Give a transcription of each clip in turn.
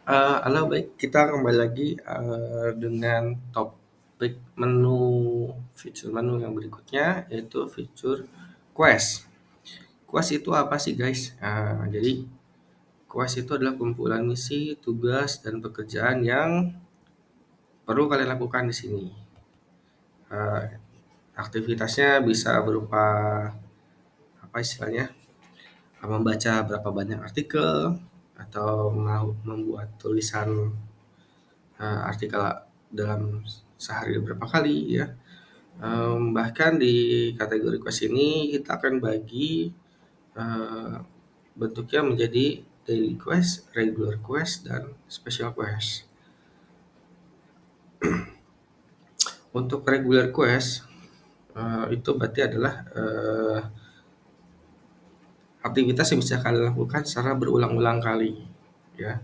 Halo, baik, kita kembali lagi dengan topik fitur menu yang berikutnya, yaitu fitur Quest. Quest itu apa sih, guys? Jadi Quest itu adalah kumpulan misi, tugas, dan pekerjaan yang perlu kalian lakukan di sini. Uh, Aktivitasnya bisa berupa apa istilahnya? Membaca berapa banyak artikel atau membuat tulisan artikel dalam sehari berapa kali ya. Bahkan di kategori quest ini kita akan bagi uh, bentuknya menjadi daily quest, regular quest, dan special quest. Untuk regular quest itu berarti adalah aktivitas yang bisa kalian lakukan secara berulang-ulang kali ya.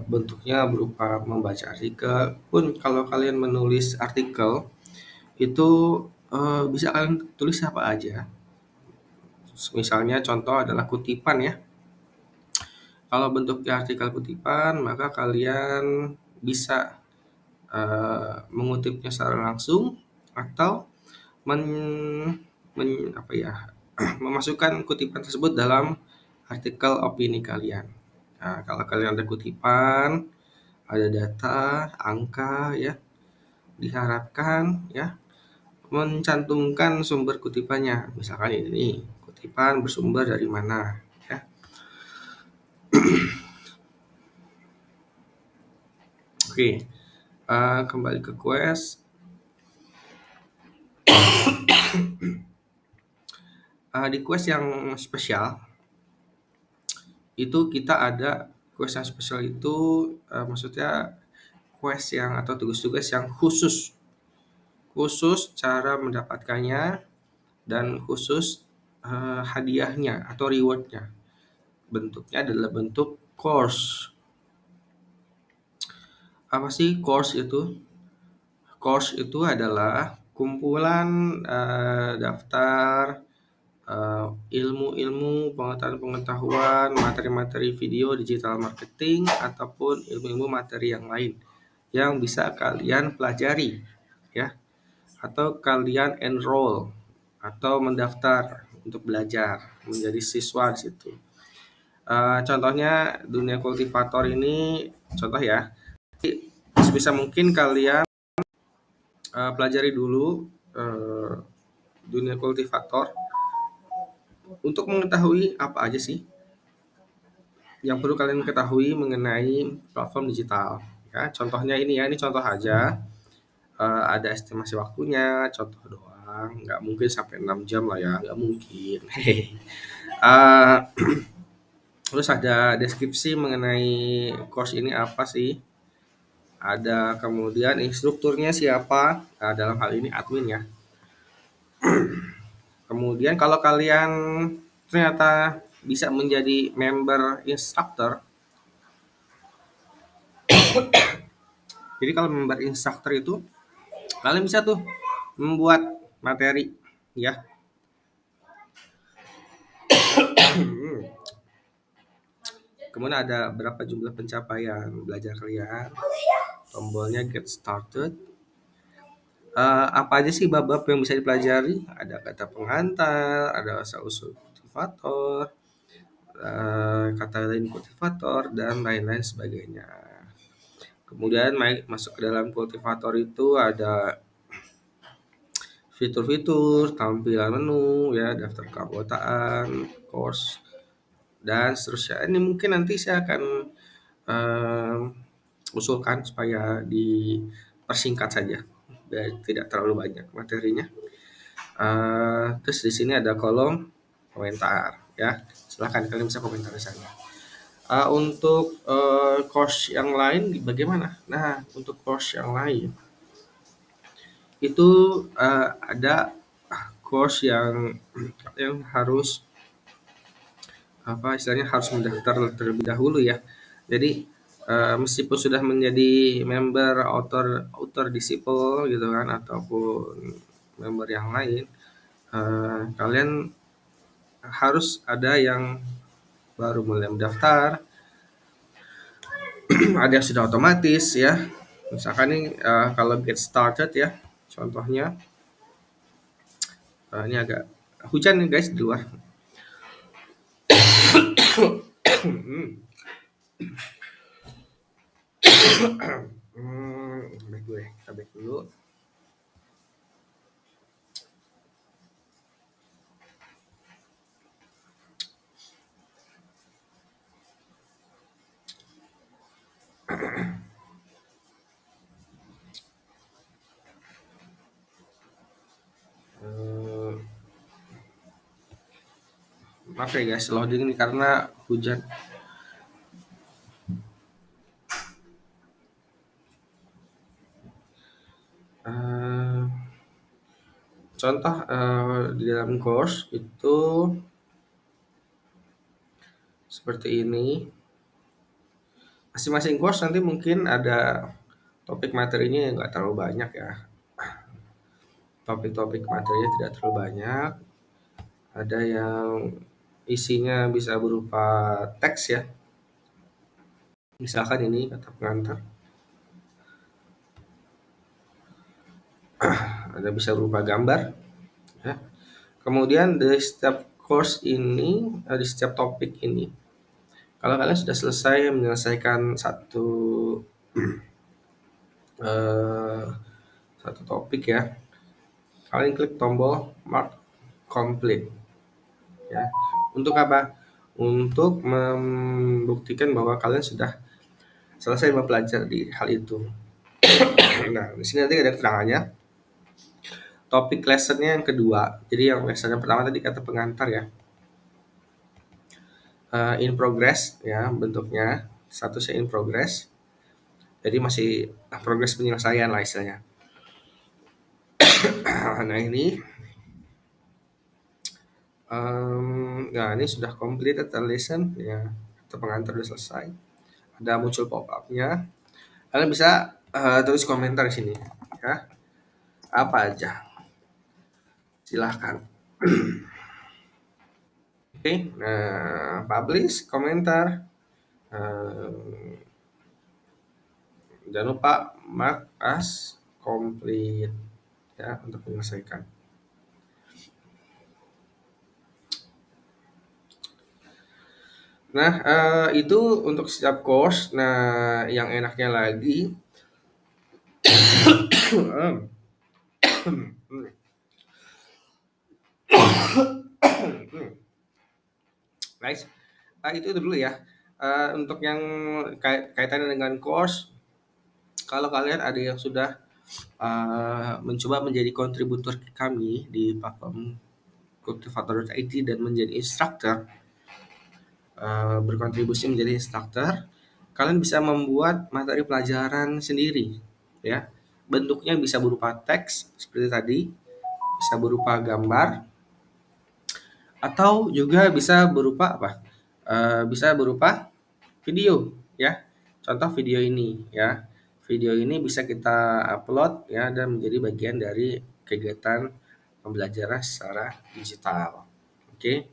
Bentuknya berupa membaca artikel. Pun kalau kalian menulis artikel itu bisa kalian tulis apa aja. Misalnya contoh adalah kutipan ya. Kalau bentuknya artikel kutipan, maka kalian bisa mengutipnya secara langsung atau men, apa ya memasukkan kutipan tersebut dalam artikel opini kalian. Nah, kalau kalian ada kutipan, ada data, angka ya, diharapkan ya mencantumkan sumber kutipannya. Misalkan ini kutipan bersumber dari mana ya. Oke, kembali ke quest. Di quest yang spesial itu kita ada quest yang spesial itu maksudnya quest yang atau tugas-tugas yang khusus cara mendapatkannya dan khusus hadiahnya atau rewardnya. Bentuknya adalah bentuk course. Apa sih course itu? Course itu adalah kumpulan daftar ilmu-ilmu, pengetahuan, materi-materi video digital marketing, ataupun ilmu-ilmu materi yang lain yang bisa kalian pelajari ya, atau kalian enroll atau mendaftar untuk belajar menjadi siswa di situ. Contohnya dunia kultivator ini contoh ya. Sebisa mungkin kalian pelajari dulu dunia kultivator untuk mengetahui apa aja sih yang perlu kalian ketahui mengenai platform digital. Ya, contohnya ini ya, ini contoh aja. Ada estimasi waktunya, contoh doang, nggak mungkin sampai 6 jam lah ya, nggak mungkin. uh, Terus ada deskripsi mengenai course ini apa sih? Ada kemudian instrukturnya siapa? Dalam hal ini admin ya. Kemudian kalau kalian ternyata bisa menjadi member instructor, jadi kalau member instructor itu kalian bisa tuh membuat materi ya. Kemudian ada berapa jumlah pencapaian belajar kalian. Tombolnya get started. Apa aja sih bab-bab yang bisa dipelajari? Ada kata pengantar, ada asal-usul kultivator, kata lain kultivator, dan lain-lain sebagainya. Kemudian masuk ke dalam kultivator itu ada fitur-fitur, tampilan menu, ya, daftar keanggotaan, course, dan seterusnya. Ini mungkin nanti saya akan usulkan supaya dipersingkat saja, biar tidak terlalu banyak materinya. Terus di sini ada kolom komentar, ya. Silahkan kalian bisa komentar di sana. Untuk course yang lain bagaimana? Nah, untuk course yang lain itu ada course yang harus apa istilahnya harus mendaftar terlebih dahulu ya. Jadi meskipun sudah menjadi member author disciple gitu kan ataupun member yang lain, kalian harus ada yang baru mulai mendaftar ada yang sudah otomatis ya. Misalkan nih kalau get started ya, contohnya ini agak hujan nih guys di luar. Baik gue, kita back dulu. Maaf ya guys, loading nih karena hujan. Eh, Contoh di dalam course itu seperti ini. Masing-masing course nanti mungkin ada topik materinya yang nggak terlalu banyak ya. Topik-topik materinya tidak terlalu banyak. Ada yang isinya bisa berupa teks ya. Misalkan ini kata pengantar. Ada bisa berupa gambar ya. Kemudian di setiap course ini, di setiap topik ini, kalau kalian sudah selesai menyelesaikan eh, satu topik ya, kalian klik tombol mark complete ya. Untuk apa? Untuk membuktikan bahwa kalian sudah selesai mempelajari hal itu. Nah, di sini nanti ada keterangannya. Topik lessonnya yang kedua. Jadi yang lesson yang pertama tadi kata pengantar ya. In progress ya bentuknya, statusnya in progress. Jadi masih progres penyelesaian lah istilahnya. Nah ini, nah ini sudah completed the lesson ya. Atau pengantar sudah selesai. Ada muncul pop-up-nya. Kalian bisa tulis komentar di sini ya. Apa aja. Silahkan. Oke, nah publish komentar. Jangan lupa mark as complete ya untuk menyelesaikan. Nah, itu untuk setiap course. Nah, yang enaknya lagi, guys, itu dulu ya. Untuk yang kaitannya dengan course, kalau kalian ada yang sudah mencoba menjadi kontributor kami di platform kultivator.id dan menjadi instruktur, berkontribusi menjadi instruktur, kalian bisa membuat materi pelajaran sendiri ya. Bentuknya bisa berupa teks seperti tadi, bisa berupa gambar, atau juga bisa berupa apa? Bisa berupa video ya. Contoh video ini ya. Video ini bisa kita upload ya dan menjadi bagian dari kegiatan pembelajaran secara digital. Oke.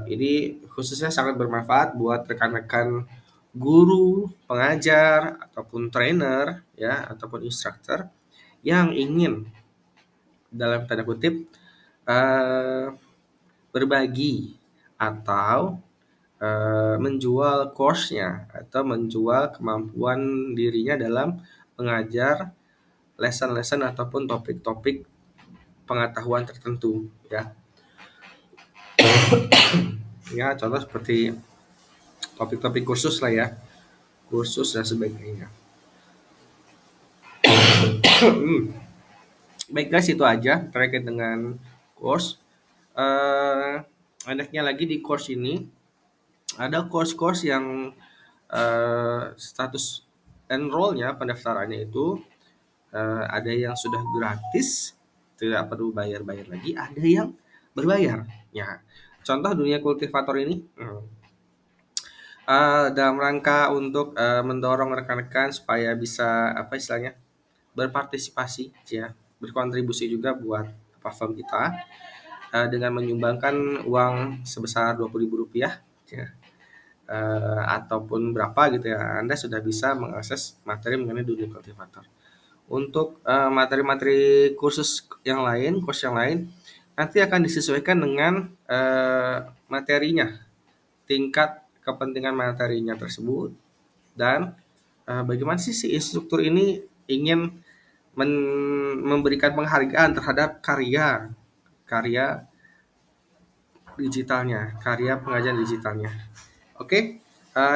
Ini khususnya sangat bermanfaat buat rekan-rekan guru, pengajar ataupun trainer ya ataupun instruktur yang ingin dalam tanda kutip eh, berbagi atau menjual course-nya atau menjual kemampuan dirinya dalam mengajar lesson-lesson ataupun topik-topik pengetahuan tertentu ya. Ya, contoh seperti topik-topik kursus lah ya. Kursus dan sebagainya. Baik guys, itu aja terkait dengan course. Enaknya lagi di course ini ada course-course yang status enroll-nya pendaftarannya itu ada yang sudah gratis tidak perlu bayar-bayar lagi, ada yang berbayar ya. Contoh dunia kultivator ini dalam rangka untuk mendorong rekan-rekan supaya bisa apa istilahnya berpartisipasi ya, berkontribusi juga buat platform kita dengan menyumbangkan uang sebesar Rp20.000 ya. ataupun berapa gitu ya, Anda sudah bisa mengakses materi mengenai dunia kultivator. Untuk materi-materi kursus yang lain, course yang lain, nanti akan disesuaikan dengan materinya, tingkat kepentingan materinya tersebut, dan bagaimana sih si instruktur ini ingin memberikan penghargaan terhadap karya digitalnya, karya pengajian digitalnya. Oke,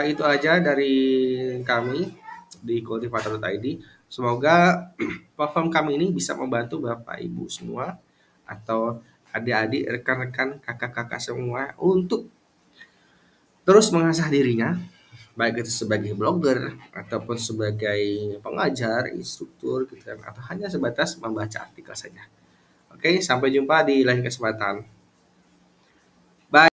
itu aja dari kami di Kultivator.id. Semoga platform kami ini bisa membantu Bapak Ibu semua atau adik-adik, rekan-rekan, kakak-kakak semua untuk terus mengasah dirinya, baik itu sebagai blogger ataupun sebagai pengajar, instruktur gitu kan, atau hanya sebatas membaca artikel saja. Oke, sampai jumpa di lain kesempatan.